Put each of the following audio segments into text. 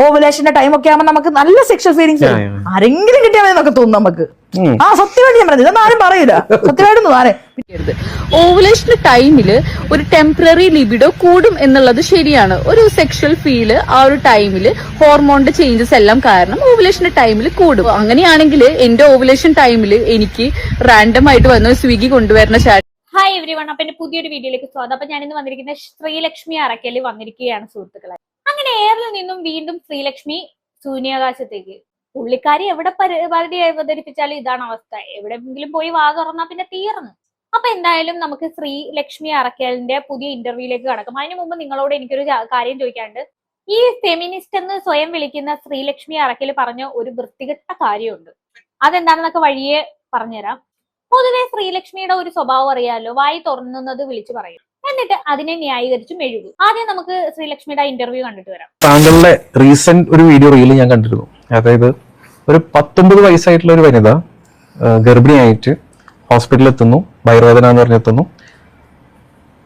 ഓവുലേഷന്റെ time ഒക്കെ ആകുമ്പോൾ നമുക്ക് നല്ല സെക്ഷൽ ഫീലിങ്സ് ആരെങ്കിലും കിട്ടിയാൽ മതി എന്നൊക്കെ തോന്നും നമുക്ക്. ആ സത്യമായിട്ട് ഞാൻ പറഞ്ഞത്, ഇതൊന്നും ആരും പറയില്ല, സത്യമായിട്ടൊന്നും ആരെ. ഓവുലേഷന്റെ ടൈമില് ഒരു ടെമ്പററി ലിബിഡോ കൂടും എന്നുള്ളത് ശരിയാണ്. ഒരു സെക്ഷൽ ഫീല് ആ ഒരു ടൈമില് ഹോർമോണിന്റെ ചേഞ്ചസ് എല്ലാം കാരണം ഓവുലേഷന്റെ ടൈമിൽ കൂടും. അങ്ങനെയാണെങ്കിൽ എന്റെ ഓവുലേഷൻ ടൈമില് എനിക്ക് റാൻഡം ആയിട്ട് വന്ന സ്വിഗ്ഗി കൊണ്ടുവരുന്ന ചാറ്റ്. Hi every one. അപ്പൊ എന്റെ പുതിയൊരു വീഡിയോയിലേക്ക് സ്വാഗതം. അപ്പൊ ഞാനിന്ന് വന്നിരിക്കുന്ന ശ്രീലക്ഷ്മി അറക്കലിൽ വന്നിരിക്കുകയാണ് സുഹൃത്തുക്കളെ. അങ്ങനെ എയറിൽ നിന്നും വീണ്ടും ശ്രീലക്ഷ്മി ശൂന്യാകാശത്തേക്ക്. പുള്ളിക്കാരി എവിടെ പരിധി അവതരിപ്പിച്ചാലും ഇതാണ് അവസ്ഥ. എവിടെയെങ്കിലും പോയി വാ തുറന്നാ പിന്നെ തീർന്നു. അപ്പൊ എന്തായാലും നമുക്ക് ശ്രീലക്ഷ്മി അറക്കലിന്റെ പുതിയ ഇന്റർവ്യൂയിലേക്ക് കടക്കും. അതിനു മുമ്പ് നിങ്ങളോട് എനിക്കൊരു കാര്യം ചോദിക്കാണ്ട്. ഈ ഫെമിനിസ്റ്റ് എന്ന് സ്വയം വിളിക്കുന്ന ശ്രീലക്ഷ്മി അറക്കൽ പറഞ്ഞ ഒരു വൃത്തികെട്ട കാര്യമുണ്ട്. അതെന്താണെന്നൊക്കെ വഴിയെ പറഞ്ഞുതരാം. പൊതുവെ ശ്രീലക്ഷ്മിയുടെ ഒരു സ്വഭാവം അറിയാലോ, വായി തുറന്നുന്നത് വിളിച്ചു പറയും, എന്നിട്ട് അതിനെ ന്യായീകരിച്ചും എഴുതും. ആദ്യം നമുക്ക് ശ്രീലക്ഷ്മിയുടെ ഇന്റർവ്യൂ കണ്ടിട്ട് വരാം. താങ്കളുടെ റീസെന്റ് ഒരു വീഡിയോ റീല് ഞാൻ കണ്ടിരുന്നു. അതായത് ഒരു 19 വയസ്സായിട്ടുള്ള ഒരു വനിത ഗർഭിണിയായിട്ട് ഹോസ്പിറ്റലിൽ എത്തുന്നു, വയറുവേദന എന്ന് പറഞ്ഞെത്തുന്നു,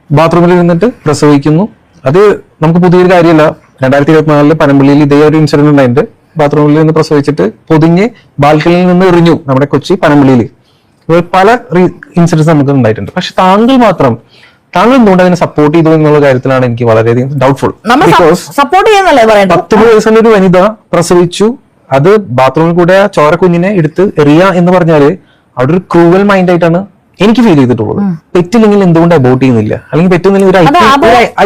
ബാത്റൂമിൽ ഇരുന്നിട്ട് പ്രസവിക്കുന്നു. അത് നമുക്ക് പുതിയൊരു കാര്യമല്ല. 2024 പനമ്പള്ളിയിൽ ഇതേ ഒരു ഇൻസിഡന്റ് ഉണ്ടായിട്ട് ബാത്റൂമിൽ നിന്ന് പ്രസവിച്ചിട്ട് പൊതിഞ്ഞ് ബാൽക്കണിയിൽ നിന്ന് എറിഞ്ഞു നമ്മുടെ കൊച്ചി പനമ്പള്ളിയിൽ. പല ഇൻസിഡൻസ് നമുക്ക് ഉണ്ടായിട്ടുണ്ട്. പക്ഷെ താങ്കൾ എന്തുകൊണ്ട് അതിനെ സപ്പോർട്ട് ചെയ്തു എന്നുള്ള കാര്യത്തിലാണ് എനിക്ക് വളരെയധികം ഡൗട്ട്ഫുൾ. സപ്പോർട്ട് ചെയ്യുന്നല്ലേ പറയണ്ട. 19 വയസ്സുള്ള ഒരു വനിത പ്രസവിച്ചു, അത് ബാത്റൂമിൽ കൂടെ ചോര കുഞ്ഞിനെ എടുത്ത് എറിയ എന്ന് പറഞ്ഞാല് അവിടെ ഒരു ക്രൂവൽ മൈൻഡ് ആയിട്ടാണ് എനിക്ക് ഫീൽ ചെയ്തിട്ടുള്ളത്. പെറ്റില്ലെങ്കിൽ എന്തുകൊണ്ട് അബോട്ട് ചെയ്യുന്നില്ല? അല്ലെങ്കിൽ പെറ്റുന്നില്ലെങ്കിൽ ഒരു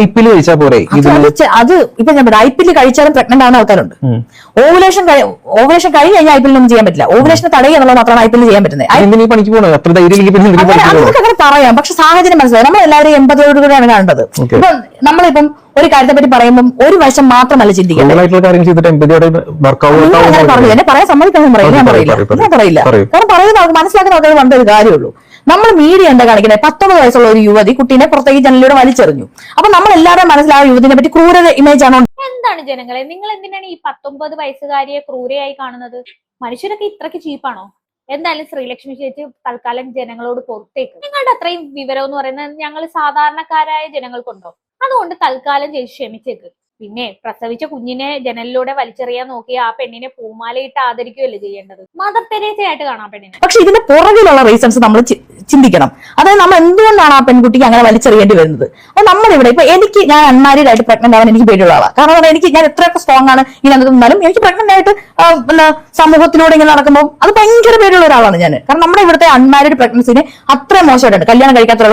IPL കഴിച്ചാൽ പോരെ? അത് ഇപ്പൊ ഞാൻ IPL കഴിച്ചാലും പ്രഗ്നന്റ് ആവുന്ന ആൾക്കാരുണ്ട്. ഓവുലേഷൻ കഴിഞ്ഞ് കഴിഞ്ഞാൽ IPL ഒന്നും ചെയ്യാൻ പറ്റില്ല. ഓവുലേഷൻ തടയുക എന്നുള്ളത് മാത്രമാണ് IPL ചെയ്യാൻ പറ്റുന്നത്. എന്തിനീ പണിക്ക് പോകണം? അത്ര ധൈര്യം അങ്ങനെ പറയാം. പക്ഷെ സാഹചര്യം മനസ്സിലായി. നമ്മൾ എല്ലാവരും എമ്പതിയോടുകൂടിയാണ് കാണേണ്ടത്. ഇപ്പൊ നമ്മളിപ്പം ഒരു കാര്യത്തെ പറ്റി പറയുമ്പോൾ ഒരു വശം മാത്രമല്ല ചിന്തിക്കുന്നത്. എന്നെ പറയാൻ സമ്മതിക്കാൻ പറയില്ല. കാരണം പറയുന്ന മനസ്സിലാക്കുന്ന ആൾക്കാർ പറഞ്ഞൊരു കാര്യമുള്ളൂ. നമ്മൾ മീഡിയ എന്താ കാണിക്കുന്നത്? 19 വയസ്സുള്ള ഒരു യുവതി കുട്ടീനെ പുറത്തേക്ക് ജനലിലൂടെ വലിച്ചെറിഞ്ഞു. അപ്പൊ നമ്മൾ എല്ലാവരും മനസ്സിലായ യുവതിനെ പറ്റി ക്രൂരത ഇമേജ് ആണോ? എന്താണ് ജനങ്ങളെ, നിങ്ങൾ എന്തിനാണ് ഈ 19 വയസ്സുകാരിയെ ക്രൂരയായി കാണുന്നത്? മനുഷ്യരൊക്കെ ഇത്രയ്ക്ക് ചീപ്പാണോ? എന്തായാലും ശ്രീലക്ഷ്മി ചേച്ചി തൽക്കാലം ജനങ്ങളോട് പുറത്തേക്ക്. നിങ്ങളുടെ അത്രയും വിവരം എന്ന് പറയുന്നത് ഞങ്ങൾ സാധാരണക്കാരായ ജനങ്ങൾക്കുണ്ടോ? അതുകൊണ്ട് തൽക്കാലം ചേച്ചി ക്ഷമിച്ചേക്ക്. പിന്നെ പ്രസവിച്ച കുഞ്ഞിനെ ജനലിലൂടെ വലിച്ചെറിയാൻ നോക്കി ആ പെണ്ണിനെ പൂമാലയിട്ട് ആദരിക്കുകയല്ലേ ചെയ്യേണ്ടത്? മദർ തെരേസയായിട്ട് കാണാം പെണ്ണിനെ. പക്ഷെ ഇതിന്റെ പുറകിലുള്ള റീസൺസ് നമ്മൾ ചിന്തിക്കണം. അതായത് നമ്മൾ എന്തുകൊണ്ടാണ് ആ പെൺകുട്ടിക്ക് അങ്ങനെ വലിച്ചെറിയേണ്ടി വരുന്നത്? അപ്പൊ നമ്മളിവിടെ ഞാൻ അൺമാരീഡ് ആയിട്ട് പ്രഗ്നന്റ് ആവാൻ എനിക്ക് പേടിയുള്ള ആളാണ്. കാരണം ഞാൻ എത്രയൊക്കെ സ്ട്രോങ് ആണ് ഇങ്ങനെ നിന്നാലും എനിക്ക് പ്രഗ്നന്റ് ആയിട്ട് സമൂഹത്തിലൂടെ ഇങ്ങനെ നടക്കുമ്പോൾ അത് ഭയങ്കര പേടിയുള്ള ഒരാളാണ് ഞാൻ. കാരണം നമ്മുടെ ഇവിടുത്തെ അൺമാരീഡ് പ്രഗ്നൻസിനെ അത്ര മോശമായിട്ടുണ്ട്. കല്യാണം കഴിക്കാത്ത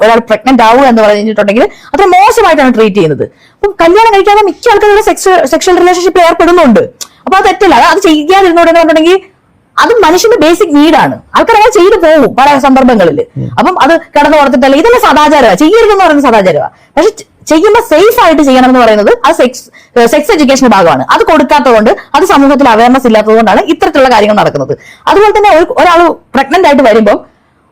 ഒരാൾ പ്രഗ്നന്റ് ആവുക എന്ന് പറഞ്ഞിട്ടുണ്ടെങ്കിൽ അത്ര മോശമായിട്ടാണ് ട്രീറ്റ് ചെയ്യുന്നത്. അപ്പം കല്യാണം കഴിക്കാതെ മിക്ക ആൾക്കാരുടെ സെക്ഷൽ റിലേഷൻഷിപ്പിൽ ഏർപ്പെടുന്നുണ്ട്. അപ്പൊ അത് തെറ്റല്ല. അത് ചെയ്യാതിരുന്നോണ്ടെന്നുണ്ടെങ്കിൽ അത് മനുഷ്യന്റെ ബേസിക് നീഡാണ്. ആൾക്കാർ അങ്ങനെ ചെയ്തു പോകും പല സന്ദർഭങ്ങളിൽ. അപ്പം അത് കടന്നു കൊടുത്തിട്ടല്ല, ഇതെല്ലാം സദാചാരമാണ്. ചെയ്യരുതെന്ന് പറയുന്നത് സദാചാരമാണ്. പക്ഷെ ചെയ്യുമ്പോൾ സേഫ് ആയിട്ട് ചെയ്യണം എന്ന് പറയുന്നത് അത് സെക്സ് എഡ്യൂക്കേഷന്റെ ഭാഗമാണ്. അത് കൊടുക്കാത്തതുകൊണ്ട്, അത് സമൂഹത്തിൽ അവയർനെസ് ഇല്ലാത്തതുകൊണ്ടാണ് ഇത്തരത്തിലുള്ള കാര്യങ്ങൾ നടക്കുന്നത്. അതുപോലെ തന്നെ ഒരാൾ പ്രഗ്നന്റ് ആയിട്ട് വരുമ്പോൾ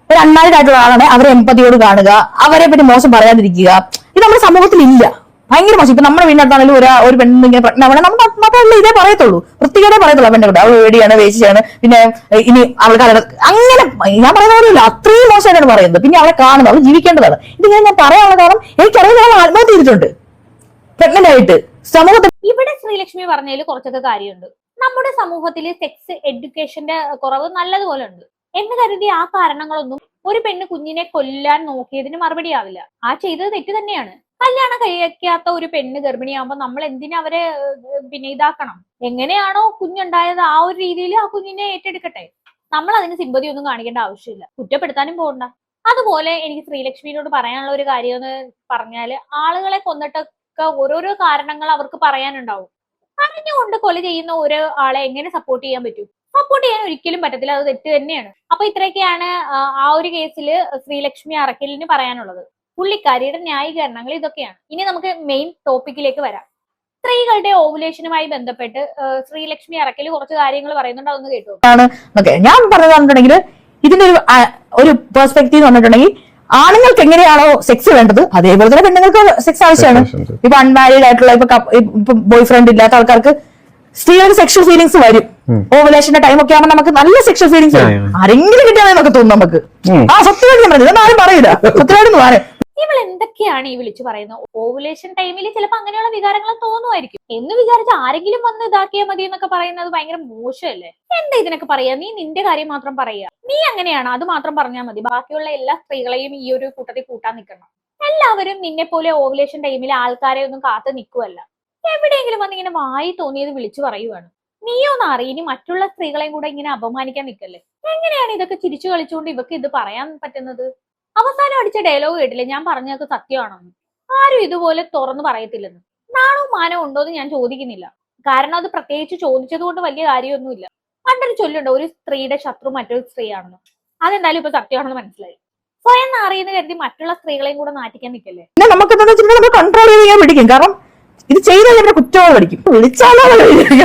ഒരു അൺമാരീഡ് ആയിട്ടുള്ള ആളാണ്, അവരെ എമ്പതിയോട് കാണുക, അവരെ പറ്റി മോശം പറയാതിരിക്കുക, ഇത് നമ്മുടെ സമൂഹത്തിൽ ഇല്ല. ഭയങ്കര മോശം. ഇപ്പൊ നമ്മുടെ വീടിനകത്താണെങ്കിലും ഒരു പെണ്ണ് ഇങ്ങനെ പ്രഗ്നന്റ് നമ്മുടെ മാത്രമല്ല ഇതേ പറയത്തുള്ളൂ, വൃത്തികേടേ പറയത്തുള്ളൂ. പെണ്ണെ കൂടെ അവൾ വേടിയാണ്, വേശിയാണ്, പിന്നെ ഇനി അവൾക്ക് അങ്ങനെ ഞാൻ പറയുന്ന പോലെയില്ല, അത്രയും മോശമായിട്ടാണ് പറയുന്നത്. പിന്നെ അവളെ കാണുന്നത്, അവൾ ജീവിക്കേണ്ടതാണ്. ഇതിങ്ങനെ ഞാൻ പറയാനുള്ള കാരണം എനിക്കറിയാം, അവൾ ആത്മഹത്യ ചെയ്തിട്ടുണ്ട് പ്രഗ്നന്റ് ആയിട്ട്. സമൂഹത്തിൽ ഇവിടെ ശ്രീലക്ഷ്മി പറഞ്ഞതിൽ കുറച്ചൊക്കെ കാര്യമുണ്ട്. നമ്മുടെ സമൂഹത്തിൽ സെക്സ് എഡ്യൂക്കേഷന്റെ കുറവ് നല്ലതുപോലെ ഉണ്ട് എന്ന് കരുതി ആ കാരണങ്ങളൊന്നും ഒരു പെണ്ണ് കുഞ്ഞിനെ കൊല്ലാൻ നോക്കിയതിന് മറുപടി ആവില്ല. ആ ചെയ്തത് തെറ്റ് തന്നെയാണ്. കല്യാണം കഴിക്കാത്ത ഒരു പെണ്ണ് ഗർഭിണിയാകുമ്പോൾ നമ്മൾ എന്തിനാ അവരെ പിന്നെ ഇതാക്കണം? എങ്ങനെയാണോ കുഞ്ഞുണ്ടായത് ആ ഒരു രീതിയിൽ ആ കുഞ്ഞിനെ ഏറ്റെടുക്കട്ടെ. നമ്മൾ അതിന് സിമ്പതി ഒന്നും കാണിക്കേണ്ട ആവശ്യമില്ല, കുറ്റപ്പെടുത്താനും പോകണ്ട. അതുപോലെ എനിക്ക് ശ്രീലക്ഷ്മിയോട് പറയാനുള്ള ഒരു കാര്യം എന്ന് പറഞ്ഞാല്, ആളുകളെ കൊന്നിട്ടൊക്കെ ഓരോരോ കാരണങ്ങൾ അവർക്ക് പറയാനുണ്ടാവും. അറിഞ്ഞുകൊണ്ട് കൊല ചെയ്യുന്ന ഒരു ആളെ എങ്ങനെ സപ്പോർട്ട് ചെയ്യാൻ പറ്റും? സപ്പോർട്ട് ചെയ്യാൻ ഒരിക്കലും പറ്റത്തില്ല, അത് തെറ്റ് തന്നെയാണ്. അപ്പൊ ഇത്രയൊക്കെയാണ് ആ ഒരു കേസിൽ ശ്രീലക്ഷ്മി അറക്കലിന് പറയാനുള്ളത്. പുള്ളിക്കാരിയുടെ ന്യായീകരണങ്ങൾ ഇതൊക്കെയാണ്. ഇനി നമുക്ക് മെയിൻ ടോപ്പിക്കിലേക്ക് വരാം. സ്ത്രീകളുടെ ഓവുലേഷനുമായി ബന്ധപ്പെട്ട് ശ്രീലക്ഷ്മി അറക്കൽ കുറച്ച് കാര്യങ്ങൾ പറയുന്നുണ്ട്, അതൊന്ന് കേട്ടു. ഞാൻ പറഞ്ഞിട്ടുണ്ടെങ്കിൽ ഇതിന്റെ ഒരു പെർസ്പെക്റ്റീവ് പറഞ്ഞിട്ടുണ്ടെങ്കിൽ, ആണുങ്ങൾക്ക് എങ്ങനെയാണോ സെക്സ് വേണ്ടത് അതേപോലെ തന്നെ പെണ്ണുങ്ങൾക്ക് സെക്സ് ആവശ്യമാണ്. ഇപ്പൊ അൺമാരീഡ് ആയിട്ടുള്ള ഇപ്പൊ ബോയ് ഫ്രണ്ട് ഇല്ലാത്ത ആൾക്കാർക്ക് സ്ത്രീകൾക്ക് സെക്ഷൽ ഫീലിങ്സ് വരും. ഓവുലേഷന്റെ ടൈം ഒക്കെ ആകുമ്പോൾ നമുക്ക് നല്ല സെക്ഷൽ ഫീലിങ്സ് വരും. ആരെങ്കിലും കിട്ടിയാൽ നമുക്ക് തോന്നും നമുക്ക്. ആ സത്യമായിട്ട് ഞാൻ പറഞ്ഞത്, ഇതൊന്നും ആരും പറയില്ല, സത്യമായിട്ടൊന്നും ആരെ. ഇവൾ എന്തൊക്കെയാണ് ഈ വിളിച്ചു പറയുന്നത്? ഓവുലേഷൻ ടൈമിൽ ചിലപ്പോൾ അങ്ങനെയുള്ള വികാരങ്ങൾ തോന്നുമായിരിക്കും എന്ന് വിചാരിച്ച് ആരെങ്കിലും വന്ന് ഇതാക്കിയാൽ മതി എന്നൊക്കെ പറയുന്നത് ഭയങ്കര മോശമല്ലേ? എന്താ ഇതിനൊക്കെ പറയാ? നീ നിന്റെ കാര്യം മാത്രം പറയാ. നീ അങ്ങനെയാണ്, അത് മാത്രം പറഞ്ഞാൽ മതി. ബാക്കിയുള്ള എല്ലാ സ്ത്രീകളെയും ഈ ഒരു കൂട്ടത്തിൽ കൂട്ടാൻ നിൽക്കണം. എല്ലാവരും നിന്നെ പോലെ ഓവുലേഷൻ ടൈമിൽ ആൾക്കാരെ ഒന്നും കാത്തു നിൽക്കുവല്ല. എവിടെയെങ്കിലും വന്ന് ഇങ്ങനെ വായി തോന്നിയത് വിളിച്ചു പറയുവാണ്. നീയൊന്ന് അറിയ, ഇനി മറ്റുള്ള സ്ത്രീകളെയും കൂടെ ഇങ്ങനെ അപമാനിക്കാൻ നിൽക്കല്ലേ. എങ്ങനെയാണ് ഇതൊക്കെ ചിരിച്ചു കളിച്ചുകൊണ്ട് ഇവക്ക് ഇത് പറയാൻ പറ്റുന്നത്? അവസാനം അടിച്ച ഡയലോഗ് കേട്ടില്ലേ, ഞാൻ പറഞ്ഞതൊക്കെ സത്യമാണെന്ന്. ആരും ഇതുപോലെ തുറന്നു പറയത്തില്ലെന്ന്. നാണവും മാനവും ഉണ്ടോന്ന് ഞാൻ ചോദിക്കുന്നില്ല. കാരണം അത് പ്രത്യേകിച്ച് ചോദിച്ചത് കൊണ്ട് വലിയ കാര്യമൊന്നുമില്ല. പണ്ടൊരു ചൊല്ലുണ്ട്, ഒരു സ്ത്രീയുടെ ശത്രു മറ്റൊരു സ്ത്രീയാണെന്ന്. അതെന്തായാലും ഇപ്പൊ സത്യമാണെന്ന് മനസ്സിലായി. സ്വയം നാറിയെന്ന് കരുതി മറ്റുള്ള സ്ത്രീകളെയും കൂടെ നാട്ടിക്കാൻ നിൽക്കല്ലേ. പിന്നെ നമുക്ക് എന്താ വെച്ചിട്ടുണ്ടെങ്കിൽ നമ്മൾ കൺട്രോൾ ചെയ്ത് ഞാൻ പിടിക്കും. കാരണം ഇത് ചെയ്ത് കഴിഞ്ഞാൽ കുറ്റവും പഠിക്കും. വിളിച്ചാലോ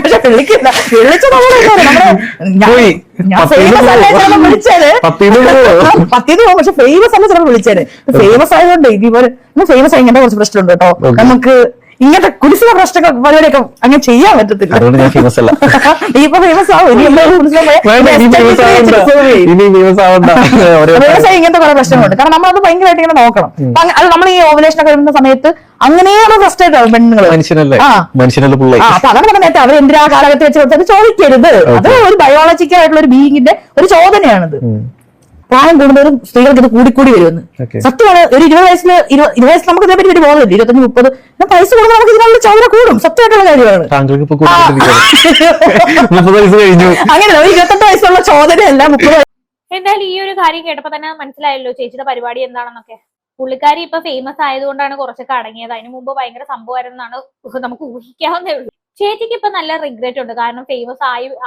പക്ഷെ വിളിക്കില്ല. വിളിച്ച ഞാൻ ഫേമസ് അല്ലേ വിളിച്ചത്, പത്തിന്ന് പോകും. പക്ഷെ ഫേമസ് അല്ല ചിലപ്പോൾ വിളിച്ചേന്. ഫേമസ് ആയതുകൊണ്ട് ഇതുപോലെ ഫേമസ് ആയി ഇങ്ങനത്തെ കുറച്ച് പ്രശ്നമുണ്ട് കേട്ടോ. നമുക്ക് ഇങ്ങനത്തെ കുടിശ്ശിക പ്രശ്നങ്ങൾ പരിപാടിയൊക്കെ അങ്ങനെ ചെയ്യാൻ പറ്റത്തില്ല. ഇപ്പൊ ഫേമസ് ആവും. വ്യവസായം ഇങ്ങനത്തെ കുറെ പ്രശ്നങ്ങളുണ്ട്. കാരണം നമ്മളത് ഭയങ്കരമായിട്ട് ഇങ്ങനെ നോക്കണം. അത് നമ്മൾ ഈ ഓവുലേഷൻ ഒക്കെ വരുന്ന സമയത്ത് അങ്ങനെയാണ് ഫ്രസ്ട്രേറ്റ് ആവും പെണ്ണുങ്ങൾ. അപ്പൊ അതാണ് പറഞ്ഞ നേരത്തെ അവർ എന്തിനാ കാലഘട്ടത്തിൽ വെച്ച് ചോദിക്കരുത്. അത് ഒരു ബയോളജിക്കൽ ആയിട്ടുള്ള ഒരു ബീയിങ്ങിന്റെ ഒരു ചോദനയാണിത്. പ്രായം കൂടുന്നവരും സ്ത്രീകൾക്ക് ഇത് കൂടിക്കൂടി വരുമെന്ന് സത്യമാണ്. ഒരു 20 വയസ്സിൽ നമുക്ക് ഇതിനെപ്പറ്റി ഒരു ബോധമില്ല. 25-30 വയസ്സ് കൂടുമ്പോൾ നമുക്ക് ഇതിനുള്ള ചോദന കൂടും. സത്യമായിട്ടുള്ള കാര്യമാണ്. അങ്ങനെ ഒരു 28 വയസ്സുള്ള ചോദനയല്ല 30. എന്തായാലും ഈ ഒരു കാര്യം കേട്ടപ്പോ തന്നെ മനസ്സിലായല്ലോ ചേച്ചിയുടെ പരിപാടി എന്താണെന്നൊക്കെ. പുള്ളിക്കാരി ഇപ്പൊ ഫേമസ് ആയതുകൊണ്ടാണ് കുറച്ചൊക്കെ അടങ്ങിയത്. അതിനു മുമ്പ് ഭയങ്കര സംഭവമായിരുന്നാണ് നമുക്ക് ഊഹിക്കാവുന്നേ ഉള്ളൂ. ചേച്ചിക്ക് ഇപ്പൊ നല്ല റിഗ്രറ്റ് ഉണ്ട്. കാരണം ഫേമസ്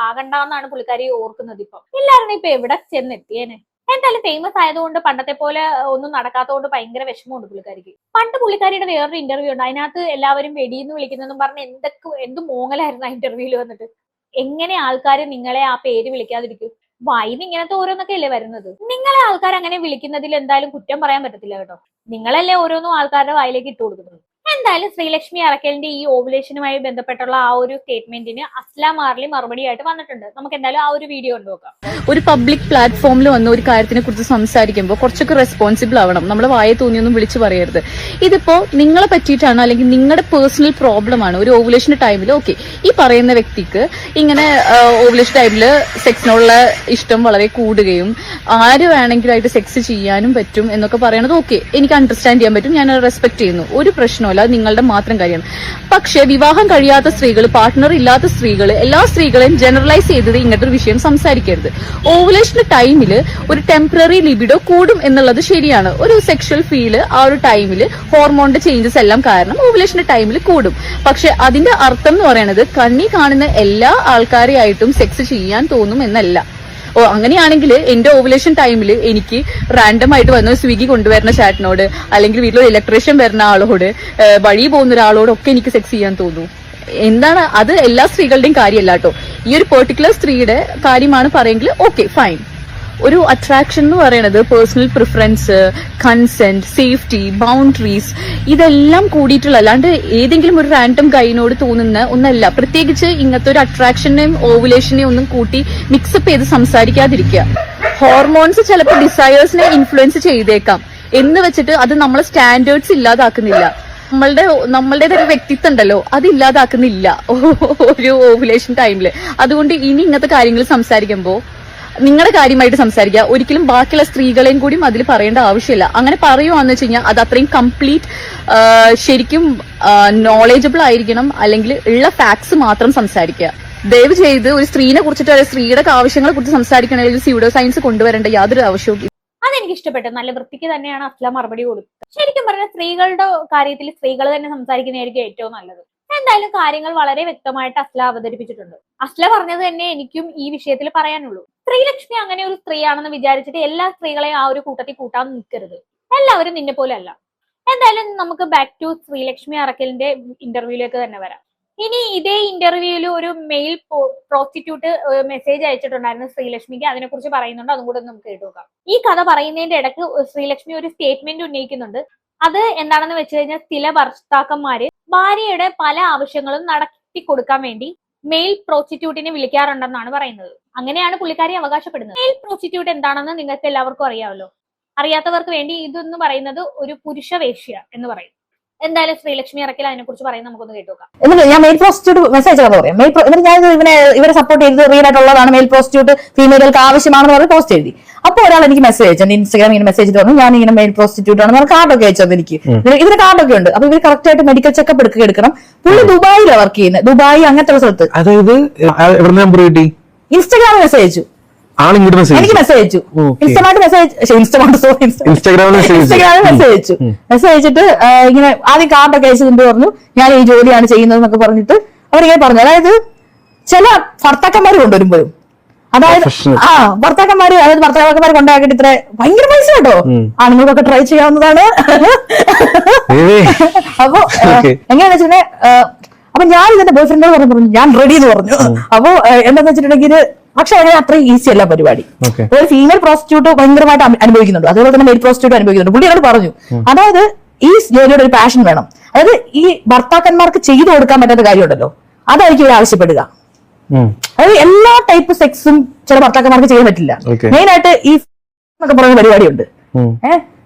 ആകണ്ടെന്നാണ് പുള്ളിക്കാരി ഓർക്കുന്നത്. ഇപ്പൊ എല്ലാവരും ഇപ്പൊ എവിടെ ചെന്നെത്തിയേനെ. എന്തായാലും ഫേമസ് ആയതുകൊണ്ട് പണ്ടത്തെ പോലെ ഒന്നും നടക്കാത്തതുകൊണ്ട് ഭയങ്കര വിഷമമുണ്ട് പുള്ളിക്കാരിക്ക്. പണ്ട് പുള്ളിക്കാരിയുടെ വേറൊരു ഇന്റർവ്യൂ ഉണ്ട്. അതിനകത്ത് എല്ലാവരും വെടിയെന്ന് വിളിക്കുന്നതെന്നും പറഞ്ഞ് എന്ത് മോങ്ങലായിരുന്നു ആ ഇന്റർവ്യൂവിൽ വന്നിട്ട്. എങ്ങനെ ആൾക്കാർ നിങ്ങളെ ആ പേര് വിളിക്കാതിരിക്കും? വായിന്ന് ഇങ്ങനത്തെ ഓരോന്നൊക്കെ അല്ലേ വരുന്നത്. നിങ്ങളെ ആൾക്കാർ അങ്ങനെ വിളിക്കുന്നതിൽ എന്തായാലും കുറ്റം പറയാൻ പറ്റത്തില്ല കേട്ടോ. നിങ്ങളല്ലേ ഓരോന്നും ആൾക്കാരുടെ വായിലേക്ക് ഇട്ട് കൊടുക്കുന്നത്. എന്തായാലും ശ്രീലക്ഷ്മി അറക്കലിന്റെ ഈ ഓവുലേഷനുമായി ബന്ധപ്പെട്ടുള്ള ആ ഒരു സ്റ്റേറ്റ്മെന്റിന് അസ്ല മാർലി മറുപടിയായിട്ട് വന്നിട്ടുണ്ട്. നമുക്ക് എന്തായാലും ആ ഒരു വീഡിയോ ഉണ്ട് നോക്കാം. ഒരു പബ്ലിക് പ്ലാറ്റ്ഫോമിൽ വന്ന ഒരു കാര്യത്തിനെ കുറിച്ച് സംസാരിക്കുമ്പോൾ കുറച്ചൊക്കെ റെസ്പോൺസിബിൾ ആവണം. നമ്മുടെ വായെ തോന്നിയൊന്നും വിളിച്ചു പറയരുത്. ഇതിപ്പോ നിങ്ങളെ പറ്റിയിട്ടാണ് അല്ലെങ്കിൽ നിങ്ങളുടെ പേഴ്സണൽ പ്രോബ്ലം ആണ്. ഒരു ഓവുലേഷൻ ടൈമിൽ ഓക്കെ, ഈ പറയുന്ന വ്യക്തിക്ക് ഇങ്ങനെ ഓവുലേഷൻ ടൈമിൽ സെക്സിനുള്ള ഇഷ്ടം വളരെ കൂടുകയും ആര് വേണമെങ്കിലായിട്ട് സെക്സ് ചെയ്യാനും പറ്റും എന്നൊക്കെ പറയണത് ഓക്കെ, എനിക്ക് അണ്ടർസ്റ്റാൻഡ് ചെയ്യാൻ പറ്റും. ഞാൻ റെസ്പെക്ട് ചെയ്യുന്നു. ഒരു പ്രശ്നമല്ല, അത് നിങ്ങളുടെ മാത്രം കാര്യമാണ്. പക്ഷെ വിവാഹം കഴിയാത്ത സ്ത്രീകൾ, പാർട്ട്ണർ ഇല്ലാത്ത സ്ത്രീകൾ, എല്ലാ സ്ത്രീകളെയും ജനറലൈസ് ചെയ്തത് ഇങ്ങനത്തെ ഒരു വിഷയം സംസാരിക്കരുത്. ഓവുലേഷൻ ടൈമിൽ ഒരു ടെമ്പററി ലിബിഡോ കൂടും എന്നുള്ളത് ശരിയാണ്. ഒരു സെക്ഷൽ ഫീല് ആ ഒരു ടൈമിൽ ഹോർമോണിന്റെ ചേഞ്ചസ് എല്ലാം കാരണം ഓവുലേഷൻ ടൈമിൽ കൂടും. പക്ഷെ അതിന്റെ അർത്ഥം എന്ന് പറയുന്നത് കണ്ണി കാണുന്ന എല്ലാ ആൾക്കാരെയായിട്ടും സെക്സ് ചെയ്യാൻ തോന്നും എന്നല്ല. അങ്ങനെയാണെങ്കിൽ എന്റെ ഓവുലേഷൻ ടൈമിൽ എനിക്ക് റാൻഡം ആയിട്ട് വന്ന സ്വിഗ്ഗി കൊണ്ടുവരുന്ന ചാറ്റിനോട് അല്ലെങ്കിൽ വീട്ടിലൊരു ഇലക്ട്രീഷ്യൻ വരുന്ന ആളോട് വഴി പോകുന്ന ഒരാളോടൊക്കെ എനിക്ക് സെക്സ് ചെയ്യാൻ തോന്നും. എന്താണ് അത്? എല്ലാ സ്ത്രീകളുടെയും കാര്യമല്ല കേട്ടോ. ഈ ഒരു പെർട്ടിക്കുലർ സ്ത്രീയുടെ കാര്യമാണ് പറയെങ്കിൽ ഓക്കെ ഫൈൻ. ഒരു അട്രാക്ഷൻ എന്ന് പറയുന്നത് personal preference, consent, safety, boundaries ഇതെല്ലാം കൂടിയിട്ടുള്ള, അല്ലാണ്ട് ഏതെങ്കിലും ഒരു റാൻഡം ഗൈനോട് തോന്നുന്ന ഒന്നല്ല. പ്രത്യേകിച്ച് ഇങ്ങനത്തെ ഒരു അട്രാക്ഷനെയും ഓവുലേഷനെയും ഒന്നും കൂട്ടി മിക്സപ്പ് ചെയ്ത് സംസാരിക്കാതിരിക്കുക. ഹോർമോൺസ് ചിലപ്പോൾ ഡിസയേഴ്സിനെ ഇൻഫ്ലുവൻസ് ചെയ്തേക്കാം എന്ന് വെച്ചിട്ട് അത് നമ്മളെ സ്റ്റാൻഡേർഡ്സ് ഇല്ലാതാക്കുന്നില്ല. നമ്മളുടേതൊരു വ്യക്തിത്വം ഉണ്ടല്ലോ, അത് ഇല്ലാതാക്കുന്നില്ല ഒരു ഓവുലേഷൻ ടൈമില്. അതുകൊണ്ട് ഇനി ഇങ്ങനത്തെ കാര്യങ്ങൾ സംസാരിക്കുമ്പോൾ നിങ്ങളുടെ കാര്യമായിട്ട് സംസാരിക്കുക. ഒരിക്കലും ബാക്കിയുള്ള സ്ത്രീകളെയും കൂടി അതിൽ പറയേണ്ട ആവശ്യമില്ല. അങ്ങനെ പറയുവാന്ന് വെച്ച് കഴിഞ്ഞാൽ അത് അത്രയും കംപ്ലീറ്റ് ശരിക്കും നോളേജബിൾ ആയിരിക്കണം. അല്ലെങ്കിൽ ഉള്ള ഫാക്ട്സ് മാത്രം സംസാരിക്കുക. ദയവ് ചെയ്ത് ഒരു സ്ത്രീനെ കുറിച്ചിട്ട് അല്ലെങ്കിൽ സ്ത്രീയുടെ ആവശ്യങ്ങളെ കുറിച്ച് സംസാരിക്കണമെങ്കിൽ സ്യൂഡോ സയൻസ് കൊണ്ടുവരേണ്ട യാതൊരു ആവശ്യവും. അതെനിക്ക് ഇഷ്ടപ്പെട്ടു. നല്ല വൃത്തിക്ക് തന്നെയാണ് അസ്ല മറുപടി കൊടുത്തത്. ശരിക്കും പറഞ്ഞാൽ സ്ത്രീകളുടെ കാര്യത്തിൽ സ്ത്രീകൾ തന്നെ സംസാരിക്കുന്നതായിരിക്കും ഏറ്റവും നല്ലത്. എന്തായാലും കാര്യങ്ങൾ വളരെ വ്യക്തമായിട്ട് അസ്ല അവതരിപ്പിച്ചിട്ടുണ്ട്. അസ്ല പറഞ്ഞത് തന്നെ എനിക്കും ഈ വിഷയത്തിൽ പറയാനുള്ളൂ. ശ്രീലക്ഷ്മി അങ്ങനെ ഒരു സ്ത്രീയാണെന്ന് വിചാരിച്ചിട്ട് എല്ലാ സ്ത്രീകളെയും ആ ഒരു കൂട്ടത്തിൽ കൂട്ടാൻ നിൽക്കരുത്. എല്ലാവരും നിന്നെ പോലെ അല്ല. എന്തായാലും നമുക്ക് ബാക്ക് ടു ശ്രീലക്ഷ്മി അറക്കലിന്റെ ഇന്റർവ്യൂയിലേക്ക് തന്നെ വരാം. ഇനി ഇതേ ഇന്റർവ്യൂവിൽ ഒരു മെയിൽ പ്രോസ്റ്റിറ്റ്യൂട്ട് മെസ്സേജ് അയച്ചിട്ടുണ്ടായിരുന്നു ശ്രീലക്ഷ്മിക്ക്. അതിനെക്കുറിച്ച് പറയുന്നുണ്ട്. അതും കൂടെ നമുക്ക് കേട്ടുനോക്കാം. ഈ കഥ പറയുന്നതിന്റെ ഇടയ്ക്ക് ശ്രീലക്ഷ്മി ഒരു സ്റ്റേറ്റ്മെന്റ് ഉന്നയിക്കുന്നുണ്ട്. അത് എന്താണെന്ന് വെച്ച് കഴിഞ്ഞാൽ ചില ഭർത്താക്കന്മാര് ഭാര്യയുടെ പല ആവശ്യങ്ങളും നടത്തി കൊടുക്കാൻ വേണ്ടി മെയിൽ പ്രോസ്റ്റിറ്റ്യൂട്ടിനെ വിളിക്കാറുണ്ടെന്നാണ് പറയുന്നത്. അങ്ങനെയാണ് പുള്ളിക്കാരി അവകാശപ്പെടുന്നത്. മെയിൽ പ്രോസ്റ്റിറ്റ്യൂട്ട് എന്താണെന്ന് നിങ്ങൾക്ക് എല്ലാവർക്കും അറിയാമല്ലോ. അറിയാത്തവർക്ക് വേണ്ടി ഇതെന്ന് പറയുന്നത് ഒരു പുരുഷ വേശ്യ എന്ന് പറയും. എന്തായാലും ശ്രീലക്ഷ്മി അറക്കൽ അതിനെ കുറിച്ച് പറയുന്നത് നമുക്കൊന്ന് കേട്ടുനോക്കാം. എന്നിട്ട് ഞാൻ മെയിൽ പ്രോസ്റ്റിറ്റ്യൂട്ട് മെസ്സേജ് ആണെന്ന് പറയാം. എന്നിട്ട് ഞാൻ ഇവരെ സപ്പോർട്ട് ചെയ്ത് റിയൽ ആയിട്ടുള്ളതാണ്, മെയിൽ പ്രോസ്റ്റിറ്റ്യൂട്ട് ഫീമെയിലുകൾക്ക് ആവശ്യമാണെന്ന് പറഞ്ഞ് പോസ്റ്റ് എഴുതി. അപ്പോൾ ഒരാൾ എനിക്ക് മെസ്സേജ് അയച്ചു, ഇൻസ്റ്റാഗ്രാം ഇങ്ങനെ മെസ്സേജ് പറഞ്ഞു ഞാൻ ഇങ്ങനെ മെയിൽ പ്രോസ്റ്റിറ്റ്യൂട്ട് ആണ്, കാർഡൊക്കെ അയച്ചത് എനിക്ക്. ഇതിന് കാർഡൊക്കെ ഉണ്ട്. അപ്പൊ ഇവർ കറക്റ്റ് ആയിട്ട് മെഡിക്കൽ ചെക്കപ്പ് എടുക്കണം. പുള്ളി ദുബായിലാണ് വർക്ക് ചെയ്യുന്നത്, ദുബായ് അങ്ങനത്തെ ഒരു സ്ഥലത്ത്. അതായത് ഇൻസ്റ്റാഗ്രാമിൽ മെസ്സേജ് അയച്ചു, എനിക്ക് മെസ്സേജ് അയച്ചു. ഇൻസ്റ്റാഗ്രാമിൽ മെസ്സേജ് അയച്ചു. മെസ്സേജ് അയച്ചിട്ട് ഇങ്ങനെ ആദ്യം കാർഡൊക്കെ അയച്ചതിന്റെ പറഞ്ഞു ഞാൻ ഈ ജോലിയാണ് ചെയ്യുന്നത് എന്നൊക്കെ പറഞ്ഞിട്ട് അവരിങ്ങനെ പറഞ്ഞു. അതായത് ചില ഭർത്താക്കന്മാര് കൊണ്ടുവരുമ്പോഴും, അതായത് ഭർത്താക്കന്മാര് കൊണ്ടാക്കിട്ട് ഇത്ര ഭയങ്കര പൈസ കേട്ടോ, ആണുങ്ങൾക്കൊക്കെ ട്രൈ ചെയ്യാവുന്നതാണ്. അപ്പൊ എങ്ങനെയാന്ന് വെച്ചിട്ടുണ്ടെങ്കിൽ അപ്പൊ ഞാൻ ഇതിന്റെ ബോയ് ഫ്രണ്ടിനോട് പറഞ്ഞു ഞാൻ റെഡി എന്ന് പറഞ്ഞു. അപ്പൊ എന്താന്ന് വെച്ചിട്ടുണ്ടെങ്കിൽ പക്ഷെ അങ്ങനെ അത്രയും ഈസി അല്ല പരിപാടി. ഒരു ഫീമെയിൽ പ്രോസ്റ്റിറ്റ്യൂട്ട് ഭയങ്കരമായിട്ട് അനുഭവിക്കുന്നുണ്ട്, അതുപോലെ തന്നെ മെയിൽ പ്രോസ്റ്റിറ്റ്യൂട്ട് അനുഭവിക്കുന്നുണ്ട്. പുള്ളി എന്നോട് പറഞ്ഞു അതായത് ഈ ജോലിയുടെ ഒരു പാഷൻ വേണം. അതായത് ഈ ഭർത്താക്കന്മാർക്ക് ചെയ്തു കൊടുക്കാൻ പറ്റാത്ത കാര്യമുണ്ടല്ലോ അതായിരിക്കും ഇവർ ആവശ്യപ്പെടുക. അതായത് എല്ലാ ടൈപ്പ് സെക്സും ചില ഭർത്താക്കന്മാർക്ക് ചെയ്യാൻ പറ്റില്ല. മെയിൻ ആയിട്ട് ഈ എന്നൊക്കെ പറയുന്ന പരിപാടിയുണ്ട്.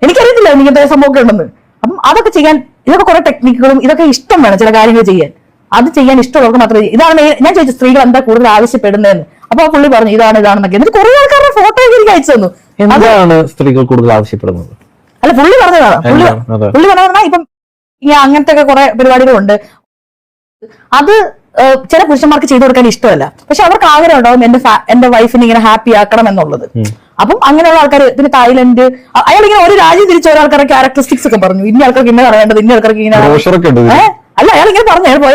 എനിക്കറിയത്തില്ല ഇങ്ങനത്തെ സംഭവമൊക്കെ ഉണ്ടെന്ന്. അപ്പം അതൊക്കെ ചെയ്യാൻ ഇതൊക്കെ കുറെ ടെക്നിക്കുകളും ഇതൊക്കെ ഇഷ്ടം വേണം ചില കാര്യങ്ങൾ ചെയ്യാൻ. അത് ചെയ്യാൻ ഇഷ്ടമുള്ളവർക്ക് മാത്രമേ. ഇതാണ് ഞാൻ ചോദിച്ചു സ്ത്രീകൾ എന്താ കൂടുതൽ ആവശ്യപ്പെടുന്നതെന്ന്. അപ്പൊ പുള്ളി പറഞ്ഞു ഇതാണെന്നൊക്കെ. എന്നിട്ട് കുറെ ആൾക്കാരുടെ ഫോട്ടോ എനിക്ക് അയച്ചു തന്നു. എന്താണ് സ്ത്രീകൾ കൂടുതൽ ആവശ്യപ്പെടുന്നത്? അല്ല പുള്ളി പറഞ്ഞതാണ്. പുള്ളി പറഞ്ഞാൽ ഇപ്പം അങ്ങനത്തെ ഒക്കെ കുറെ പരിപാടികളുണ്ട്. അത് ചില പുരുഷന്മാർക്ക് ചെയ്തു കൊടുക്കാൻ ഇഷ്ടമല്ല, പക്ഷെ അവർക്ക് ആഗ്രഹം ഉണ്ടാവും എന്റെ വൈഫിനെ ഇങ്ങനെ ഹാപ്പി ആക്കണം എന്നുള്ളത്. അപ്പം അങ്ങനെയുള്ള ആൾക്കാർ പിന്നെ തായ്ലൻഡ് അയാൾ ഇങ്ങനെ ഒരു രാജ്യം തിരിച്ച ഒരാൾക്കാരുടെ ക്യാരക്ടറിസ്റ്റിക്സ് ഒക്കെ പറഞ്ഞു. ഇന്ന ആൾക്കാർക്ക് ഇങ്ങനെ പറയേണ്ടത്, ഇന്ന ആൾക്കാർക്ക് ഇങ്ങനെ. അല്ല അയാൾ ഇങ്ങനെ പറഞ്ഞു, അയാൾ പോയ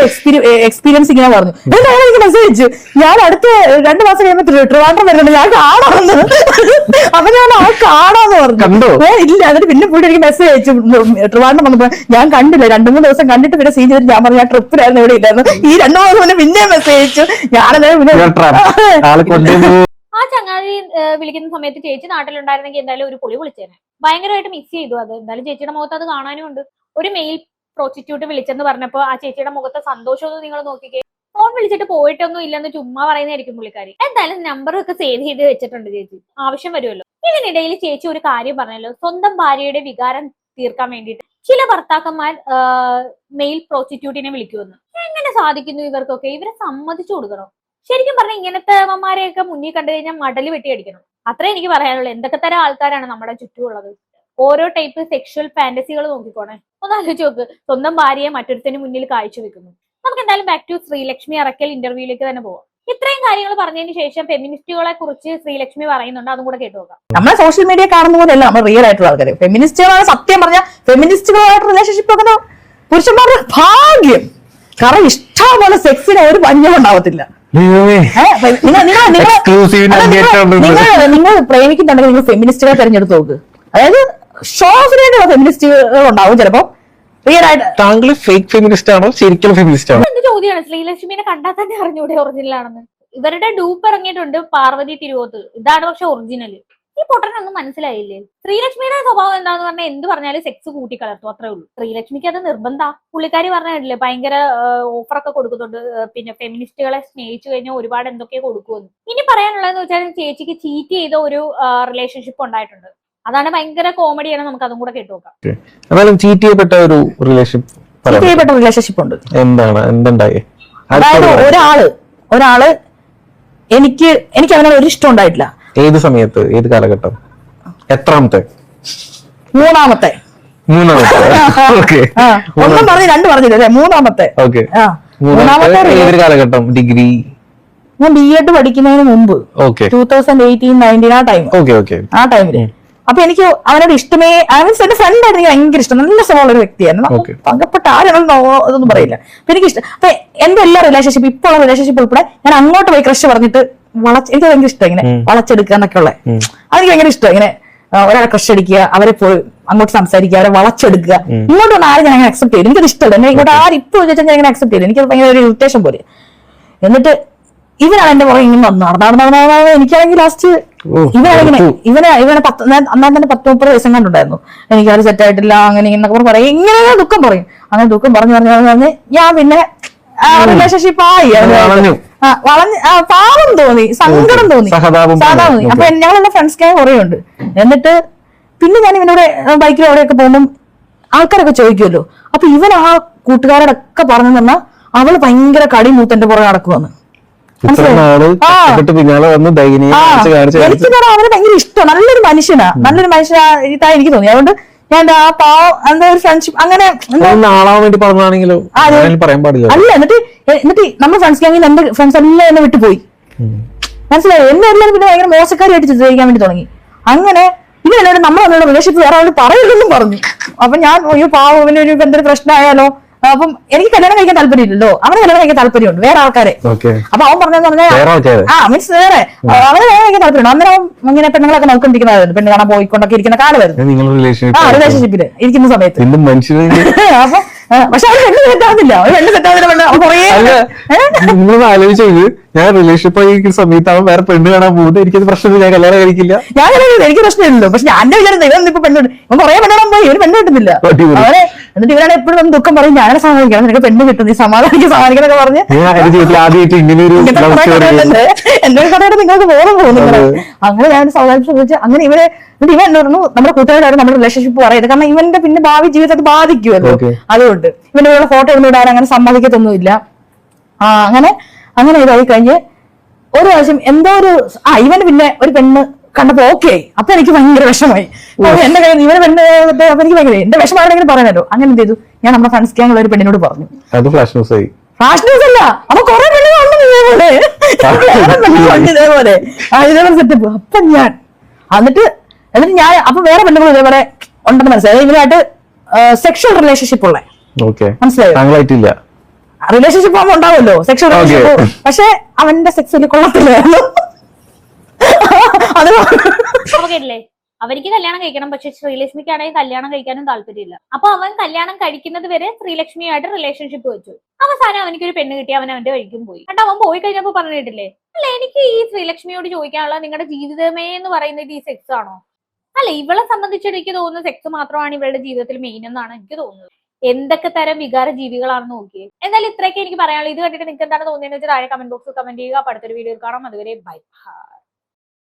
എക്സ്പീരിയൻസ് ഇങ്ങനെ പറഞ്ഞു. എന്നിട്ട് അയാൾ എനിക്ക് മെസ്സേജ് അയച്ചു ഞാൻ അടുത്ത 2 മാസം കഴിയുമ്പോൾ ട്രിവാൻഡ്രം വരുന്നുണ്ട് ഞാൻ കാണാമെന്ന്. അപ്പൊ ഞാൻ ആ കാണാന്ന് പറഞ്ഞു. ഇല്ല എന്നിട്ട് പിന്നെ പുള്ളി എനിക്ക് മെസ്സേജ് അയച്ചു ട്രിവാൻഡ്രം വന്നപ്പോ ഞാൻ കണ്ടില്ല, 2-3 ദിവസം കണ്ടിട്ട് പിന്നെ സീൻ ചെയ്തിട്ട് ഞാൻ പറഞ്ഞു ഞാൻ ട്രിപ്പിലായിരുന്നു ഇവിടെ ഇല്ലായിരുന്നു. ഈ 2 ദിവസം മുന്നേ പിന്നെ മെസ്സേജ് അയച്ചു. ഞാനെന്തായാലും പിന്നെ ആ ചങ്ങാതി വിളിക്കുന്ന സമയത്ത് ചേച്ചി നാട്ടിലുണ്ടായിരുന്നെങ്കിൽ എന്തായാലും ഒരു പൊളി വിളിച്ചേനെ. ഭയങ്കരമായിട്ട് മിസ് ചെയ്തു അത്. എന്തായാലും ചേച്ചിയുടെ മുഖത്ത് അത് കാണാനും ഉണ്ട്. ഒരു മെയിൽ പ്രോസ്റ്റിറ്റ്യൂട്ട് വിളിച്ചെന്ന് പറഞ്ഞപ്പോ ആ ചേച്ചിയുടെ മുഖത്തെ സന്തോഷമൊന്നും നിങ്ങൾ നോക്കിക്കേ. ഫോൺ വിളിച്ചിട്ട് പോയിട്ടൊന്നും ഇല്ലെന്ന് ചുമ്മാ പറയുന്നതായിരിക്കും പുള്ളിക്കാരി. എന്തായാലും നമ്പറൊക്കെ സേവ് ചെയ്ത് വെച്ചിട്ടുണ്ട് ചേച്ചി, ആവശ്യം വരുമല്ലോ. ഇതിനിടയിൽ ചേച്ചി ഒരു കാര്യം പറഞ്ഞല്ലോ, സ്വന്തം ഭാര്യയുടെ വികാരം തീർക്കാൻ വേണ്ടിയിട്ട് ചില ഭർത്താക്കന്മാർ മെയിൽ പ്രോസ്റ്റിറ്റ്യൂട്ടിനെ വിളിക്കുമെന്ന്. എങ്ങനെ സാധിക്കുന്നു ഇവർക്കൊക്കെ? ഇവരെ സമ്മതിച്ചു കൊടുക്കണം. ശരിക്കും പറഞ്ഞാൽ ഇങ്ങനത്തെ അമ്മമാരെയൊക്കെ മുന്നിൽ കണ്ടു കഴിഞ്ഞാൽ മടല് വെട്ടി അടിക്കണം. അത്രേ എനിക്ക് പറയാനുള്ളൂ. എന്തൊക്കെ തരം ആൾക്കാരാണ് നമ്മുടെ ചുറ്റുമുള്ളത്. ഓരോ ടൈപ്പ് സെക്ഷൽ ഫാന്റസികൾ നോക്കിക്കോണേ. ഒന്ന് ആലോചിച്ച് നോക്ക്, സ്വന്തം ഭാര്യയെ മറ്റൊരുത്തിന് മുന്നിൽ കാഴ്ചവെക്കുന്നു. നമുക്ക് എന്തായാലും ബാക്ക് ടു ശ്രീലക്ഷ്മി അറക്കൽ ഇന്റർവ്യൂയിലേക്ക് തന്നെ പോവാം. ഇത്രയും കാര്യങ്ങൾ പറഞ്ഞതിന് ശേഷം ഫെമിനിസ്റ്റുകളെ കുറിച്ച് ശ്രീലക്ഷ്മി പറയുന്നുണ്ട്, അതും കൂടെ കേട്ടു നോക്കാം. നമ്മളെ സോഷ്യൽ മീഡിയ കാണുന്ന പോലെയല്ല നമ്മൾ റിയൽ ആയിട്ടുള്ള ആൾക്കാർ. ഫെമിനിസ്റ്റുകളാണ് സത്യം പറഞ്ഞാൽ ഫെമിനിസ്റ്റുകളായിട്ട് റിലേഷൻഷിപ്പ് ഒക്കെ പുരുഷന്മാരുടെ ഭാഗ്യം. കാരണം ഇഷ്ടംപോലെ സെക്സിന് ഒരു പഞ്ഞം ഉണ്ടാവത്തില്ല. നിങ്ങൾ പ്രേമിക്കുന്നുണ്ടെങ്കിൽ നിങ്ങൾ ഫെമിനിസ്റ്റുകളെ തെരഞ്ഞെടുത്ത് നോക്ക്. അതായത് ഷോ ഓഫിന് വേണ്ടിയുള്ള ഫെമിനിസ്റ്റുകൾ ഉണ്ടാവും ചിലപ്പോ. റിയൽ ആയിട്ട് താങ്കൾ ഫേക്ക് ഫെമിനിസ്റ്റ് ആണോ ശരിക്കും ഫെമിനിസ്റ്റ് ആണോ? എന്ത് ചോദ്യമാണ്. ശ്രീലക്ഷ്മിനെ കണ്ടാൽ തന്നെ അറിഞ്ഞൂടെ ഒറിജിനൽ ആണെന്ന്. ഇവരുടെ ഡൂപ്പ് ഇറങ്ങിയിട്ടുണ്ട് പാർവതി തിരുവോത്ത്. ഇതാണ് പക്ഷെ ഒറിജിനൽ. ഈ പൊട്ടനൊന്നും മനസ്സിലായില്ലേ? ശ്രീലക്ഷ്മിയുടെ സ്വഭാവം എന്താന്ന് പറഞ്ഞാൽ എന്ത് പറഞ്ഞാലും സെക്സ് കൂട്ടിക്കലർത്തും, അത്രേ ഉള്ളൂ. ശ്രീലക്ഷ്മിക്ക് അത് നിർബന്ധ. പുള്ളിക്കാരി പറഞ്ഞിട്ടില്ലേ ഭയങ്കര ഓഫറൊക്കെ കൊടുക്കുന്നുണ്ട്, പിന്നെ ഫെമിനിസ്റ്റുകളെ സ്നേഹിച്ചു കഴിഞ്ഞാൽ ഒരുപാട് എന്തൊക്കെയോ കൊടുക്കുമെന്ന്. ഇനി പറയാനുള്ളതെന്ന് വെച്ചാൽ ചേച്ചിക്ക് ചീറ്റ് ചെയ്ത ഒരു റിലേഷൻഷിപ്പ് ഉണ്ടായിട്ടുണ്ട്. അതാണ് ഭയങ്കര കോമഡിയാണ്. നമുക്ക് അതും കൂടെ കേട്ടു നോക്കാം. ചീറ്റ് ചെയ്യപ്പെട്ട ഒരു റിലേഷൻഷിപ്പ് ഉണ്ട്. എന്താണ് എന്തുണ്ടായി? അതായത് ഒരാള് എനിക്ക് അവനോട് ഒരു ഇഷ്ടം ഉണ്ടായിട്ടില്ല. ഏത് സമയത്ത്, ഏത് കാലഘട്ടം, എത്രാമത്തെ? മൂന്നാമത്തെ. ഒന്നും പറഞ്ഞു 2 പറഞ്ഞില്ലേ? മൂന്നാമത്തെ. ഏത് കാലഘട്ടം? ഡിഗ്രി? ഞാൻ BEd പഠിക്കുന്നതിന് മുമ്പ് 2018-19 ആ ടൈമില്. അപ്പൊ എനിക്ക് അവനോട് ഇഷ്ടമേ, എന്റെ ഫ്രണ്ടായിട്ട് എനിക്ക് ഭയങ്കര ഇഷ്ടം, നല്ല സ്വഭാവമുള്ള ഒരു വ്യക്തിയായിരുന്നു. പങ്കപ്പെട്ട ആരാണെന്നോ ഇതൊന്നും പറയില്ല. അപ്പൊ എനിക്ക് ഇഷ്ടം. അപ്പൊ എന്റെ എല്ലാ റിലേഷൻഷിപ്പ്, ഇപ്പോഴുള്ള റിലേഷൻഷിപ്പ് ഉൾപ്പെടെ ഞാൻ അങ്ങോട്ട് പോയി ക്രഷ് പറഞ്ഞിട്ട് എനിക്ക് ഭയങ്കര ഇഷ്ടം ഇങ്ങനെ വളച്ചെടുക്കുക എന്നൊക്കെ ഉള്ളത്. അതെനിക്ക് ഭയങ്കര ഇഷ്ടം. ഇങ്ങനെ ഒരാളെ ക്രഷ് അടിക്കുക, അവരെ പോയി അങ്ങോട്ട് സംസാരിക്കുക, അവരെ വളച്ചെടുക്കുക. ഇങ്ങോട്ട് വന്ന് ആരും ഞാൻ അങ്ങനെ അക്സെപ്റ്റ് ചെയ്തു. എനിക്കത് ഇഷ്ടമല്ല. എന്നെ ഇങ്ങോട്ട് ആരും ഇപ്പൊ ചോദിച്ചാൽ ഞാൻ അങ്ങനെ അക്സെപ്റ്റ് ചെയ്തു. എനിക്കത് ഭയങ്കര ഒരു ഇറിറ്റേഷൻ പോലെ. എന്നിട്ട് ഇവനാണ് എന്റെ പുറകെ ഇങ്ങനെ നടന്നാണ്. എനിക്കാണെങ്കിൽ ലാസ്റ്റ് ഇവനെ അന്നാൻ തന്നെ 10-30 വയസ്സം കണ്ടുണ്ടായിരുന്നു. എനിക്ക് അത് സെറ്റ് ആയിട്ടില്ല അങ്ങനെ ഇന്നൊക്കെ പറയും. ഇങ്ങനെ ദുഃഖം പറയും. അങ്ങനെ ദുഃഖം പറഞ്ഞു ഞാൻ പിന്നെ റിലേഷൻഷിപ്പ് ആയി. പാവം തോന്നി, സങ്കടം തോന്നി. അപ്പൊ ഞങ്ങളുടെ ഫ്രണ്ട്സ് കുറെ ഉണ്ട്. എന്നിട്ട് പിന്നെ ഞാൻ ഇവനോട് ബൈക്കിൽ എവിടെയൊക്കെ പോകുമ്പോൾ ആൾക്കാരൊക്കെ ചോദിക്കുമല്ലോ, അപ്പൊ ഇവൻ ആ കൂട്ടുകാരോടൊക്കെ പറഞ്ഞു തന്നാ അവള് ഭയങ്കര കടി മൂത്തന്റെ പുറകെ നടക്കുവന്ന്. എനിക്ക് അവന് ഭയങ്കര ഇഷ്ടം, നല്ലൊരു മനുഷ്യനാ എനിക്ക് തോന്നി. അതുകൊണ്ട് ഞാൻ ആ എന്താ ഒരു ഫ്രണ്ട്ഷിപ്പ് അങ്ങനെ അല്ല. എന്നിട്ട് നമ്മുടെ ഫ്രണ്ട്സ് ഗ്യാങ്ങിൽ എന്റെ ഫ്രണ്ട്സ് എല്ലാം എന്നെ വിട്ടുപോയി, മനസ്സിലായോ? എന്നെ എല്ലാവരും പിന്നെ ഭയങ്കര മോശക്കാരിയായിട്ട് ചിത്രീകരിക്കാൻ വേണ്ടി തുടങ്ങി. അങ്ങനെ പിന്നെ എന്നോട് നമ്മളെ റിലേഷൻഷിപ്പ് വേറെ ആളോട് പറയില്ലെന്നും പറഞ്ഞു. അപ്പൊ ഞാൻ അയ്യോ പാവം, ഇവനൊരു എന്തൊരു പ്രശ്നമായാലോ. അപ്പം എനിക്ക് കല്യാണം കഴിക്കാൻ താല്പര്യമില്ലല്ലോ, അവന് കല്യാണം കഴിക്കാൻ താല്പര്യമുണ്ട് വേറെ ആൾക്കാരെ. അപ്പൊ അവൻ പറഞ്ഞെന്ന് പറഞ്ഞാൽ മീൻസ് വേറെ അവന് കല്യാണം കഴിക്കാൻ താല്പര്യമുണ്ട്. അന്നേരം ഇങ്ങനെ പെണ്ണുങ്ങളൊക്കെ നോക്കിക്കൊണ്ടിരിക്കുന്നതായിരുന്നു, പെണ്ണ് കാണാൻ പോയിക്കൊണ്ടൊക്കെ ഇരിക്കുന്ന കാലമായിരുന്നു റിലേഷൻഷിപ്പില് ഇരിക്കുന്ന സമയത്ത്. അപ്പൊ പക്ഷെ അവര് പെണ്ണ് സെറ്റാവുന്നില്ല, ഒരു പെണ്ണ് സെറ്റാവുന്നില്ല. കുറേ ആലോചിച്ചത് ഞാൻ റിലേഷൻഷിപ്പ് ആയിരിക്കുന്ന സമയത്ത് അവൻ വേറെ പെണ്ണ് കാണാൻ പോകുന്നത് എനിക്കത് പ്രശ്നമില്ല, ഞാൻ കല്യാണം കഴിക്കില്ല. ഞാൻ എനിക്ക് പ്രശ്നമില്ലല്ലോ. പക്ഷെ ഞാൻ വിചാരിച്ചത് ഇവനിപ്പോ പെണ്ണ് ഇവൻ കുറെ പെണ്ണാൻ പോയി, ഇവര് പെണ്ണ് കിട്ടുന്നില്ല. അവരെ എന്നിട്ട് ഇവരാണ് എപ്പോഴും ദുഃഖം പറയും, ഞാനെ സമാധാനിക്കണം, നിനക്ക് പെണ്ണ് കിട്ടും, നീ സമാധാനിക്കുന്നൊക്കെ പറഞ്ഞ് ആദ്യമായിട്ട് ഇങ്ങനെയൊരു എന്തൊരു കഥയുടെ നിങ്ങൾക്ക് ബോധം പോകുന്നു. അങ്ങനെ ഞാൻ സമാധാനിച്ചു ചോദിച്ചാൽ അങ്ങനെ ഇവൻ എന്ന് പറഞ്ഞു നമ്മുടെ കൂട്ടുകാരാണ് നമ്മുടെ റിലേഷൻഷിപ്പ് പറയുന്നത്. കാരണം ഇവന്റെ പിന്നെ ഭാവി ജീവിതത്തെ ബാധിക്കുമല്ലോ, അതുകൊണ്ട് ഇവന്റെ കൂടെ ഫോട്ടോ ഒന്നും ഇടാൻ അങ്ങനെ സമ്മതിക്കത്തൊന്നുമില്ല. അങ്ങനെ ഇതായി കഴിഞ്ഞ് ഒരു പ്രാവശ്യം എന്തോ ഒരു ഇവന് പിന്നെ ഒരു പെണ്ണ് കണ്ടപ്പോ ഓക്കെ ആയി. അപ്പൊ എനിക്ക് ഭയങ്കര വിഷമായി. എന്റെ കയ്യിൽ ഇവനെ പെണ്ണ് അപ്പൊ എനിക്ക് ഭയങ്കര എന്റെ വിഷമം ആണെങ്കിലും പറയാനല്ലോ. അങ്ങനെ എന്ത് ചെയ്തു, ഞാൻ നമ്മുടെ ഫ്രണ്ട്സ് ഗ്യാങ്ങുള്ള ഒരു പെണ്ണിനോട് പറഞ്ഞു. ഫ്ലാഷ് ന്യൂസ് അല്ല, അപ്പൊ കുറെ പെണ്ണുകളുണ്ട് ഇതേപോലെ ഇതേപോലെ സെറ്റപ്പ്. അപ്പൊ ഞാൻ എന്നിട്ട് ഞാൻ അപ്പൊ വേറെ പെണ്ണുങ്ങൾ ഇതേപോലെ ഉണ്ടെന്ന് മനസ്സിലായി. ഇവരായിട്ട് സെക്ഷൽ റിലേഷൻഷിപ്പ് ഉള്ള മനസ്സിലായോ? റിലേഷൻഷിപ്പ് ആകുമ്പോൾ ഉണ്ടാവുമല്ലോ സെക്ഷൽ റിലേഷൻഷിപ്പ്. പക്ഷെ അവന്റെ സെക്സിൽ കൊള്ളത്തില്ലായിരുന്നു. അത് കേട്ടില്ലേ, അവർക്ക് കല്യാണം കഴിക്കണം, പക്ഷെ ശ്രീലക്ഷ്മിക്കാണെങ്കിൽ കല്യാണം കഴിക്കാനും താല്പര്യമില്ല. അപ്പൊ അവൻ കല്യാണം കഴിക്കുന്നത് വരെ ശ്രീലക്ഷ്മിയായിട്ട് റിലേഷൻഷിപ്പ് വെച്ചു. അവസാനം അവനിക്കൊരു പെണ്ണ് കിട്ടി, അവൻ അവന്റെ വഴിക്കും പോയി. എന്നിട്ട് അവൻ പോയി കഴിഞ്ഞപ്പോ പറഞ്ഞിട്ടില്ലേ, അല്ല എനിക്ക് ഈ ശ്രീലക്ഷ്മിയോട് ചോദിക്കാനുള്ള നിങ്ങളുടെ ജീവിതമേ എന്ന് പറയുന്നത് ഈ സെക്സ് ആണോ? അല്ല, ഇവളെ സംബന്ധിച്ചിട്ട് എനിക്ക് തോന്നുന്നു സെക്സ് മാത്രമാണ് ഇവളുടെ ജീവിതത്തിൽ മെയിൻ എന്നാണ് എനിക്ക് തോന്നുന്നത്. എന്തൊക്കെ തരം വികാര ജീവികളാണെന്ന് നോക്കിയേ. എന്തായാലും ഇത്രയൊക്കെ എനിക്ക് പറയാനുള്ളൂ. ഇത് കണ്ടിട്ട് നിങ്ങൾക്ക് എന്താണ് തോന്നിയെന്ന് വെച്ചാൽ താഴെ കമന്റ് ബോക്സിൽ കമന്റ് ചെയ്യുക. അടുത്തൊരു വീഡിയോ കാണാം. അതുവരെ ബൈ.